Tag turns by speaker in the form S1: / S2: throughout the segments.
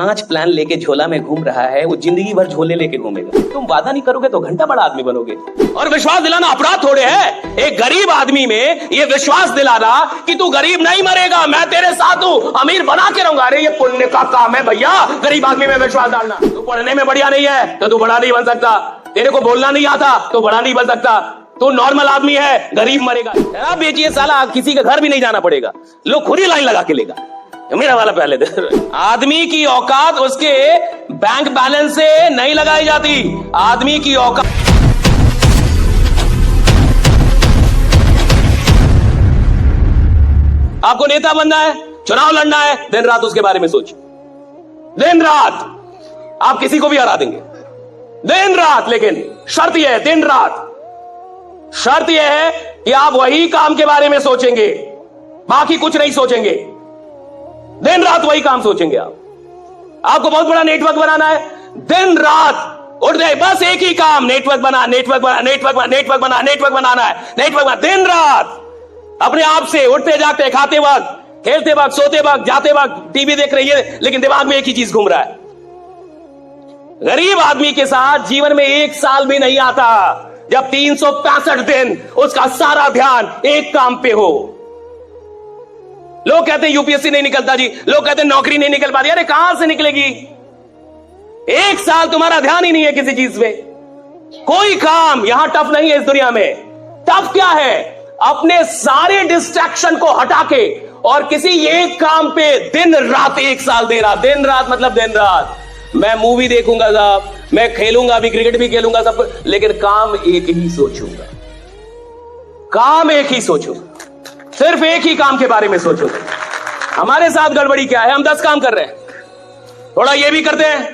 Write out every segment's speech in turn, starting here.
S1: 5 plan लेके झोला में घूम रहा है, वो जिंदगी भर झोले लेके घूमेगा। तुम वादा नहीं करोगे तो घंटा बड़ा आदमी बनोगे। और विश्वास दिलाना अपराध थोड़े है। एक गरीब आदमी में ये विश्वास दिलाना कि तू गरीब नहीं मरेगा, मैं तेरे साथ हूं, अमीर बना के रहूंगा, अरे ये पुण्य का काम है भैया। गरीब आदमी में विश्वास डालना। तू पढ़ने में बढ़िया नहीं है तो तू बड़ा नहीं बन सकता, तेरे को बोलना नहीं आता तो बड़ा नहीं बन सकता, तो नॉर्मल आदमी है, गरीब मरेगा। शराब बेचिए साला, किसी के घर भी नहीं जाना पड़ेगा, लोग खुद ही लाइन लगा के लेगा। मेरा वाला पहले दे। आदमी की औकात उसके बैंक बैलेंस से नहीं लगाई जाती। आदमी की औकात आपको नेता बनना है, चुनाव लड़ना है, दिन रात उसके बारे में सोचिए। दिन रात आप किसी को भी हरा देंगे, दिन रात। लेकिन शर्त यह है, दिन रात शर्त यह है कि आप वही काम के बारे में सोचेंगे, बाकी कुछ नहीं सोचेंगे। दिन रात वही काम सोचेंगे आप। आपको बहुत बड़ा नेटवर्क बनाना है, दिन रात उठ जाए, बस एक ही काम, नेटवर्क बना, नेटवर्क बना, नेटवर्क बना, नेटवर्क बना, नेटवर्क बनाना है, नेटवर्क बना। दिन रात अपने आप से उठते जागते, खाते वक्त, खेलते वक्त, सोते वक्त, जाते वक्त, टीवी देख रही है, लेकिन दिमाग में एक ही चीज घूम रहा है। गरीब आदमी के साथ जीवन में 1 साल भी नहीं आता जब 365 दिन उसका सारा ध्यान एक काम पे हो। लोग कहते हैं यूपीएससी नहीं निकलता जी, लोग कहते हैं नौकरी नहीं निकल पाती। अरे कहां से निकलेगी? 1 साल तुम्हारा ध्यान ही नहीं है किसी चीज पे। कोई काम यहां टफ नहीं है इस दुनिया में। टफ क्या है? अपने सारे डिस्ट्रैक्शन को हटा के और किसी एक काम पे दिन रात 1 साल दे रहा। दिन रात मतलब दिन रात। मैं मूवी देखूंगा साहब, मैं खेलूंगा भी, क्रिकेट भी खेलूंगा सब, लेकिन काम एक ही सोचूंगा, काम एक ही सोचूंगा, सिर्फ एक ही काम के बारे में सोचूंगा। हमारे साथ गड़बड़ी क्या है? हम 10 काम कर रहे हैं, थोड़ा ये भी करते हैं,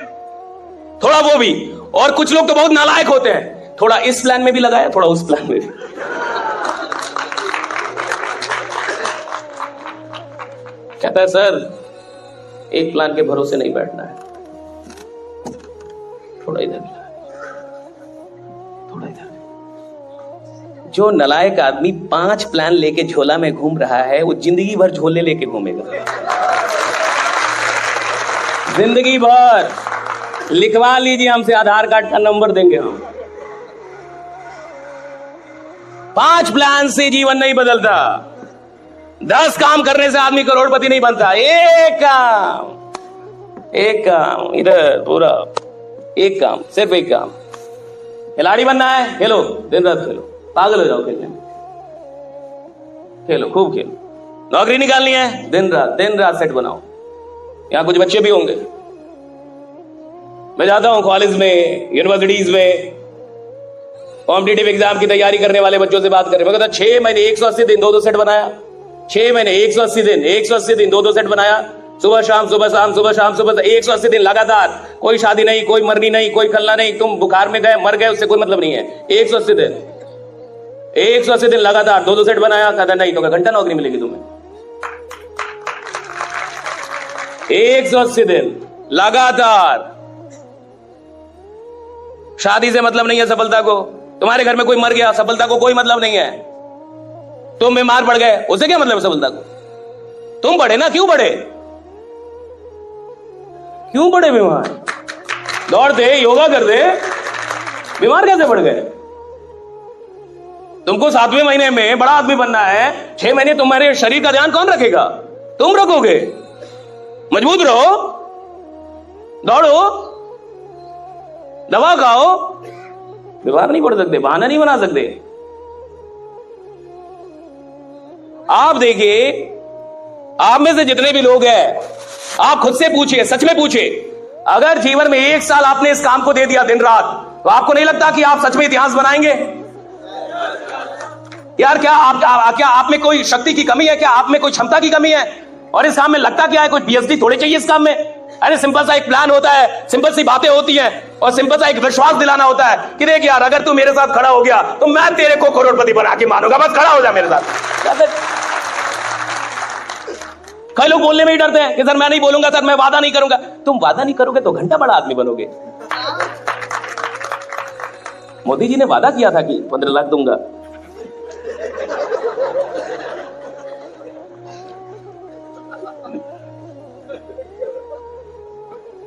S1: थोड़ा वो भी। और कुछ लोग तो बहुत नालायक होते हैं, थोड़ा इस प्लान में भी लगाया, थोड़ा उस प्लान में भी। कहता है सर एक प्लान के भरोसे नहीं बैठना है, थोड़ा इधर, थोड़ा इधर। जो नालायक आदमी 5 प्लान लेके झोला में घूम रहा है, वो जिंदगी भर झोले लेके घूमेगा। जिंदगी भर। लिखवा लीजिए हमसे, आधार कार्ड का नंबर देंगे हम। 5 प्लान से जीवन नहीं बदलता। 10 काम करने से आदमी करोड़पति नहीं बनता। एक काम इधर, पूरा एक काम, सिर्फ एक काम। खिलाड़ी बनना है, खेलो, दिन रात खेलो, पागल हो जाओ खेलने में, खेलो, खूब खेलो। नौकरी निकालनी है, दिन रात सेट बनाओ। यहां कुछ बच्चे भी होंगे, मैं जाता हूं कॉलेज में, यूनिवर्सिटीज में, कॉम्पिटिटिव एग्जाम की तैयारी करने वाले बच्चों से बात करें। मैं कहता 6 महीने 180 दिन 2-2 सेट बनाया। 6 महीने 180 दिन 2-2 सेट बनाया। सुबह शाम, सुबह शाम, सुबह शाम, सुबह 180 दिन लगातार। कोई शादी नहीं, कोई मरनी नहीं, कोई खलना नहीं। तुम बुखार में गए, मर गए, उससे कोई मतलब नहीं है। 180 दिन लगातार 2-2 सेट बनाया। कहता नहीं तो क्या घंटा नौकरी मिलेगी तुम्हें? 180 दिन लगातार। शादी से मतलब नहीं है सफलता को। तुम्हारे घर में कोई मर गया, सफलता को कोई मतलब नहीं है। तुम बीमार पड़ गए, उससे क्या मतलब है सफलता को? तुम बढ़े ना, क्यों बढ़े? क्यों बढ़े बीमार? दौड़ते, योगा करते, बीमार कैसे पड़ गए? तुमको 7वें महीने में बड़ा आदमी बनना है, 6 महीने तुम्हारे शरीर का ध्यान कौन रखेगा? तुम रखोगे। मजबूत रहो, दौड़ो, दवा खाओ, बीमार नहीं पड़ सकते, बहाना नहीं बना सकते। आप देखिए, आप में से जितने भी लोग हैं, आप खुद से पूछिए, सच में पूछिए, अगर जीवन में 1 साल आपने इस काम को दे दिया दिन रात, तो आपको नहीं लगता कि आप सच में इतिहास बनाएंगे? यार क्या आप में कोई शक्ति की कमी है? क्या आप में कोई क्षमता की कमी है? और इस काम में लगता क्या है? कोई पीएचडी थोड़ी चाहिए इस काम में। अरे सिंपल सा एक प्लान होता है, सिंपल सी बातें होती हैं, और सिंपल सा एक विश्वास दिलाना होता है कि देख यार, अगर तू मेरे साथ खड़ा हो गया तो मैं तेरे को करोड़पति बना के मानूंगा, बस खड़ा हो जा मेरे साथ। कई लोग बोलने में ही डरते हैं कि सर मैं नहीं बोलूंगा, सर मैं वादा नहीं करूंगा। तुम वादा नहीं करोगे तो घंटा बड़ा आदमी बनोगे। मोदी जी ने वादा किया था कि 15 लाख दूंगा।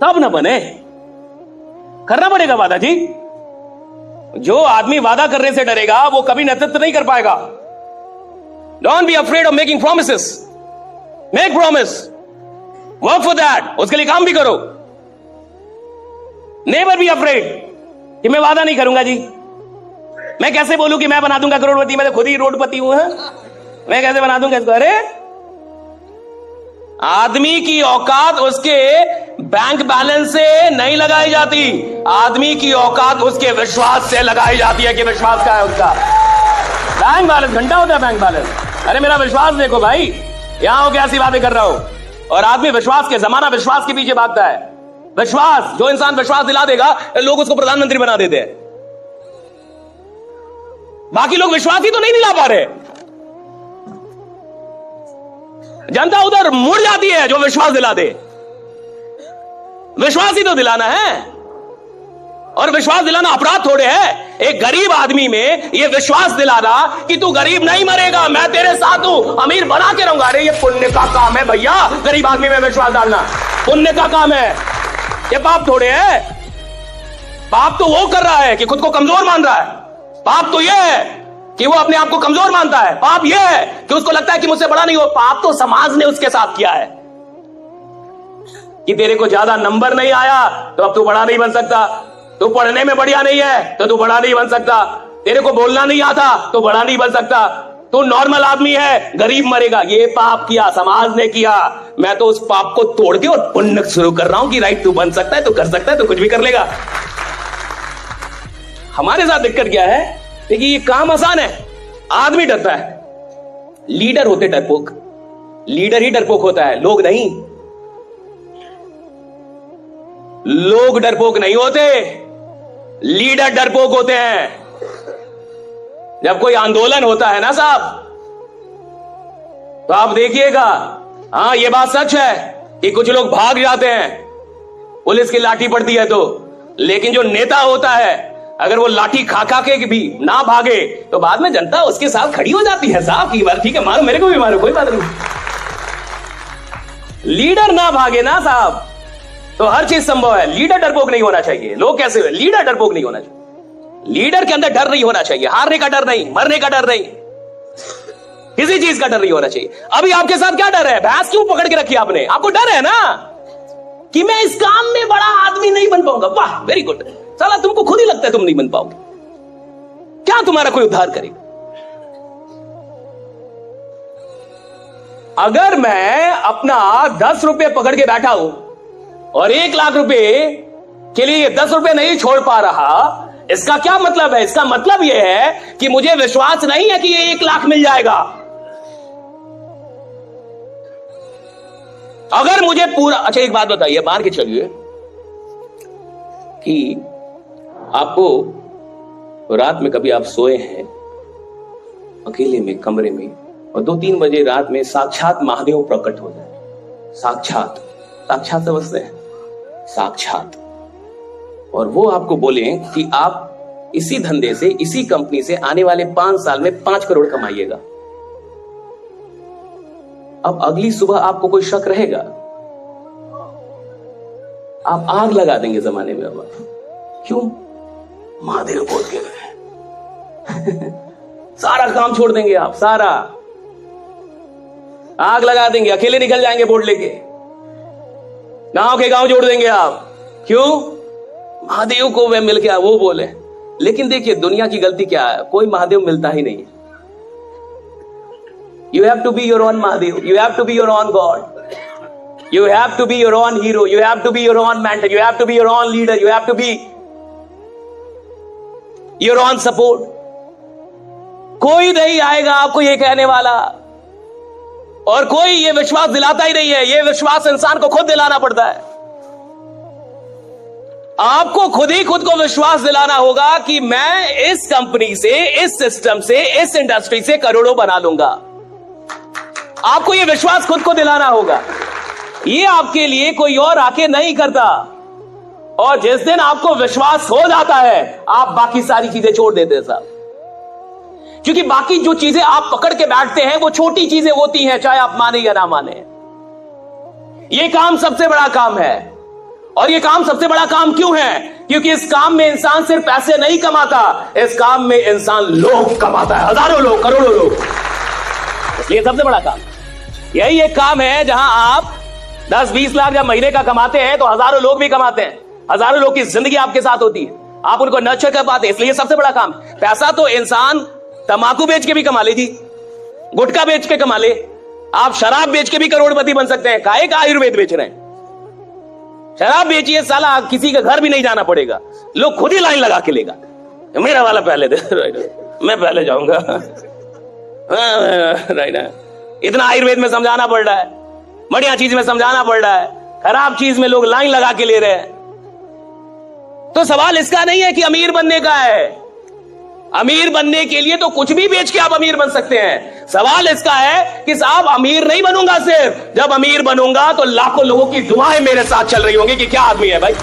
S1: तब ना बने। करना पड़ेगा वादा जी। जो आदमी वादा करने से डरेगा वो कभी नेतृत्व नहीं कर पाएगा। Don't be afraid of making promises. Make promise, work for that, उसके लिए काम भी करो। नेवर बी अफ्रेड कि मैं वादा नहीं करूंगा जी। मैं कैसे बोलूं कि मैं बना दूंगा करोड़पति, मैं तो खुद ही रोडपति हूं। मैं कैसे बना दूंगा इसको? अरे आदमी की औकात उसके बैंक बैलेंस से नहीं लगाई जाती, आदमी की औकात उसके विश्वास से लगाई जाती है कि विश्वास क्या है उसका। बैंक बैलेंस घंटा होता है बैंक बैलेंस। अरे मेरा विश्वास देखो भाई, यहां हो कैसी बातें कर रहा हूं। और आदमी विश्वास के, जमाना विश्वास के पीछे भागता है। विश्वास, जो इंसान विश्वास दिला देगा लोग उसको प्रधानमंत्री बना देते हैं। बाकी लोग विश्वास ही तो नहीं दिला पा रहे। जनता उधर मुड़ जाती है जो विश्वास दिला दे। विश्वास ही तो दिलाना है, और विश्वास दिलाना अपराध थोड़े है। एक गरीब आदमी में ये विश्वास दिलाना कि तू गरीब नहीं मरेगा, मैं तेरे साथ हूं, अमीर बना के रहूंगा, अरे ये पुण्य का काम है भैया। गरीब आदमी में विश्वास डालना पुण्य का काम है, ये पाप थोड़े है। पाप तो वो कर रहा है कि खुद को कमजोर मान रहा है। पाप तो ये है कि वो अपने आप को कमजोर मानता है। पाप ये है कि उसको लगता है कि मुझसे बड़ा नहीं हो। पाप तो समाज ने उसके साथ किया है कि तेरे को ज्यादा नंबर नहीं आया तो अब तू बड़ा नहीं बन सकता, तू पढ़ने में बढ़िया नहीं है तो तू बड़ा नहीं बन सकता, तेरे को बोलना नहीं आता तो बड़ा नहीं बन सकता, तू नॉर्मल आदमी है, गरीब मरेगा। ये पाप किया, समाज ने किया। मैं तो उस पाप को तोड़ के और पुण्य शुरू कर रहा हूं कि राइट, तू बन सकता है, तू कर सकता है, तू कुछ भी कर लेगा। हमारे साथ दिक्कत क्या है? देखिए ये काम आसान है, आदमी डरता है। लीडर होते डरपोक, लीडर ही डरपोक होता है, लोग नहीं। लोग डरपोक नहीं होते, लीडर डरपोक होते हैं। जब कोई आंदोलन होता है ना साहब, तो आप देखिएगा, हां ये बात सच है कि कुछ लोग भाग जाते हैं, पुलिस की लाठी पड़ती है तो। लेकिन जो नेता होता है, अगर वो लाठी खा खा के भी ना भागे तो बाद में जनता उसके साथ खड़ी हो जाती है। साहब की बात, ठीक है मारो, मेरे को भी मारो, कोई बात नहीं। लीडर ना भागे ना साहब तो हर चीज संभव है। लीडर डरपोक नहीं होना चाहिए। लोग कैसे हुए? लीडर डरपोक नहीं होना चाहिए। लीडर के अंदर डर नहीं होना चाहिए, हारने का डर नहीं, मरने का डर नहीं, किसी चीज का डर नहीं होना चाहिए। अभी आपके साथ क्या डर है? भैंस क्यों पकड़ के रखी आपने? आपको डर है ना कि मैं इस काम में बड़ा आदमी नहीं बन पाऊंगा। वाह वेरी गुड। साला तुमको खुद ही लगता है तुम नहीं बन पाओगे, क्या तुम्हारा कोई उद्धार करेगा? अगर मैं अपना 10 रुपए पकड़ के बैठा हूं और 1 लाख रुपए के लिए 10 रुपए नहीं छोड़ पा रहा, इसका क्या मतलब है? इसका मतलब यह है कि मुझे विश्वास नहीं है कि ये 1 लाख मिल जाएगा। अगर मुझे पूरा, अच्छा एक बात बताइए, मान के चलिए कि आपको रात में कभी आप सोए हैं अकेले में कमरे में और 2-3 बजे रात में साक्षात महादेव प्रकट हो जाए। साक्षात, साक्षात समझते हैं? साक्षात। और वो आपको बोले कि आप इसी धंधे से, इसी कंपनी से आने वाले 5 साल में 5 करोड़ कमाइएगा। अब अगली सुबह आपको कोई शक रहेगा? आप आग लगा देंगे जमाने में। अब क्यों? महादेव बोल के गए। सारा काम छोड़ देंगे आप, सारा आग लगा देंगे, अकेले निकल जाएंगे बोर्ड लेके, गांव के गांव जोड़ देंगे आप। क्यों? महादेव को वे मिल गया, वो बोले। लेकिन देखिए दुनिया की गलती क्या है, कोई महादेव मिलता ही नहीं है। You have to be your own Mahadev. You have to be your own God. You have to be your own hero. You have to be your own mentor. You have to be your own leader. You have to be your own support. कोई नहीं आएगा आपको ये कहने वाला, और कोई ये विश्वास दिलाता ही नहीं है। ये विश्वास इंसान को खुद दिलाना पड़ता है। आपको खुद ही खुद को विश्वास दिलाना होगा कि मैं इस कंपनी से, इस सिस्टम से, इस इंडस्ट्री से करोड़ों बना लूंगा। आपको यह विश्वास खुद को दिलाना होगा। ये आपके लिए कोई और आके नहीं करता। और जिस दिन आपको विश्वास हो जाता है, आप बाकी सारी चीजें छोड़ देते हैं साहब। क्योंकि बाकी जो चीजें आप पकड़ के बैठते हैं वो छोटी चीजें होती हैं, चाहे आप माने या ना माने। ये काम सबसे बड़ा काम है। और ये काम सबसे बड़ा काम क्यों है? क्योंकि इस काम में इंसान सिर्फ पैसे नहीं कमाता, इस काम में इंसान लोग कमाता है, हजारों लोग, करोड़ों लोग। इसलिए सबसे बड़ा काम यही एक काम है जहां आप 10-20 लाख जब महीने का कमाते हैं तो हजारों लोग भी कमाते हैं, हजारों लोग की जिंदगी आपके साथ होती है, आप उनको नर्चर कर पाते हैं। इसलिए सबसे बड़ा काम पैसा तो इंसान तंबाकू बेच के भी कमा ले जी, गुटखा बेच के कमा ले, आप शराब बेच के भी करोड़पति बन सकते हैं। काहे का आयुर्वेद बेच रहे हैं? शराब बेचिए साला, किसी का घर भी नहीं जाना पड़ेगा, लोग खुद ही लाइन लगा के लेगा। मेरा वाला पहले दे, मैं पहले जाऊंगा। इतना आयुर्वेद में समझाना पड़ रहा है, बढ़िया चीज में समझाना पड़ रहा है, खराब चीज में लोग लाइन लगा के ले रहे हैं। तो सवाल इसका नहीं है कि अमीर बनने का है, अमीर बनने के लिए तो कुछ भी बेच के आप अमीर बन सकते हैं। सवाल इसका है कि साहब अमीर नहीं बनूंगा, सिर्फ जब अमीर बनूंगा तो लाखों लोगों की दुआएं मेरे साथ चल रही होंगी कि क्या आदमी है भाई।